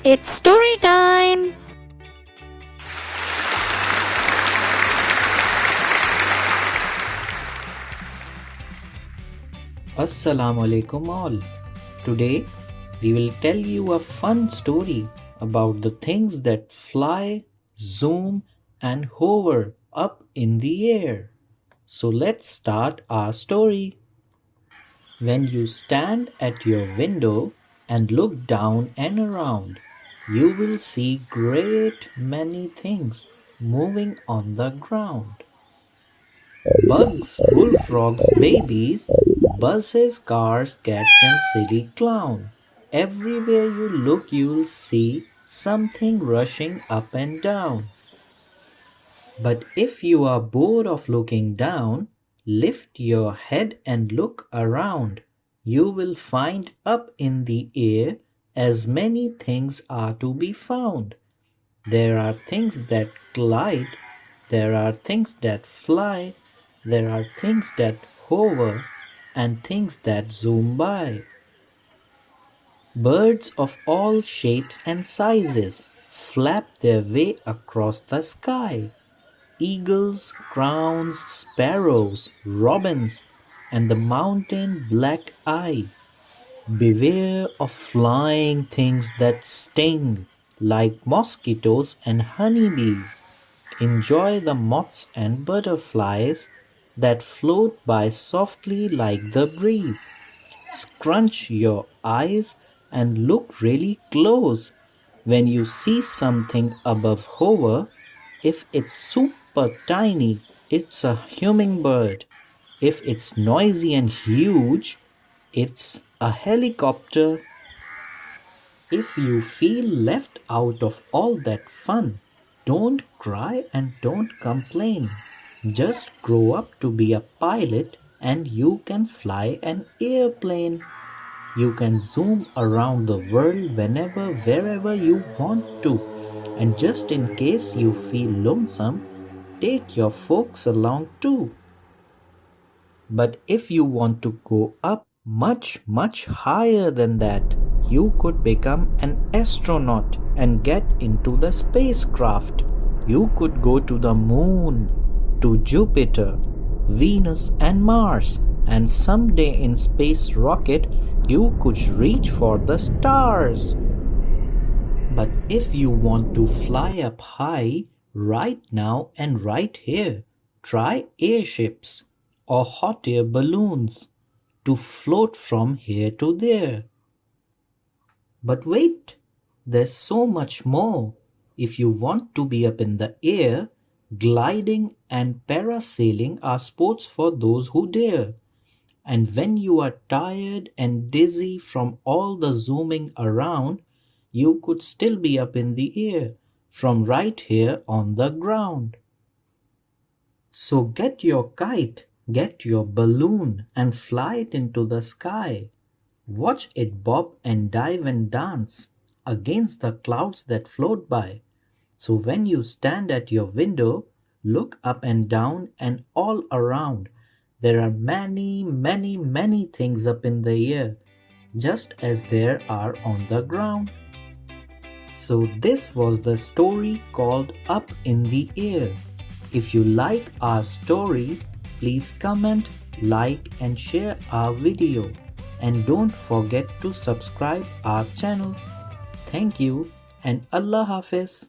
It's story time! Assalamu alaikum all. Today we will tell you a fun story about the things that fly, zoom, and hover up in the air. So let's start our story. When you stand at your window and look down and around, you will see great many things moving on the ground. Bugs, bullfrogs, babies, buses, cars, cats, and silly clown. Everywhere you look, you'll see something rushing up and down. But if you are bored of looking down, lift your head and look around. You will find up in the air as many things are to be found. There are things that glide, there are things that fly, there are things that hover, and things that zoom by. Birds of all shapes and sizes flap their way across the sky. Eagles, crowns, sparrows, robins, and the mountain black eye. Beware of flying things that sting, like mosquitoes and honeybees. Enjoy the moths and butterflies that float by softly like the breeze. Scrunch your eyes and look really close when you see something above hover. If it's super tiny, it's a hummingbird. If it's noisy and huge, it's a helicopter. If you feel left out of all that fun, don't cry and don't complain. Just grow up to be a pilot and you can fly an airplane. You can zoom around the world whenever, wherever you want to. And just in case you feel lonesome, take your folks along too. But if you want to go up much, much higher than that, you could become an astronaut and get into the spacecraft. You could go to the moon, to Jupiter, Venus, and Mars, and someday in space rocket you could reach for the stars. But if you want to fly up high right now and right here, try airships or hot air balloons to float from here to there. But wait, there's so much more. If you want to be up in the air, gliding and parasailing are sports for those who dare. And when you are tired and dizzy from all the zooming around, you could still be up in the air from right here on the ground. So get your kite, get your balloon, and fly it into the sky. Watch it bob and dive and dance against the clouds that float by. So when you stand at your window, look up and down and all around. There are many, many, many things up in the air, just as there are on the ground. So this was the story called Up in the Air. If you like our story, please comment, like and share our video. And don't forget to subscribe our channel. Thank you and Allah Hafiz.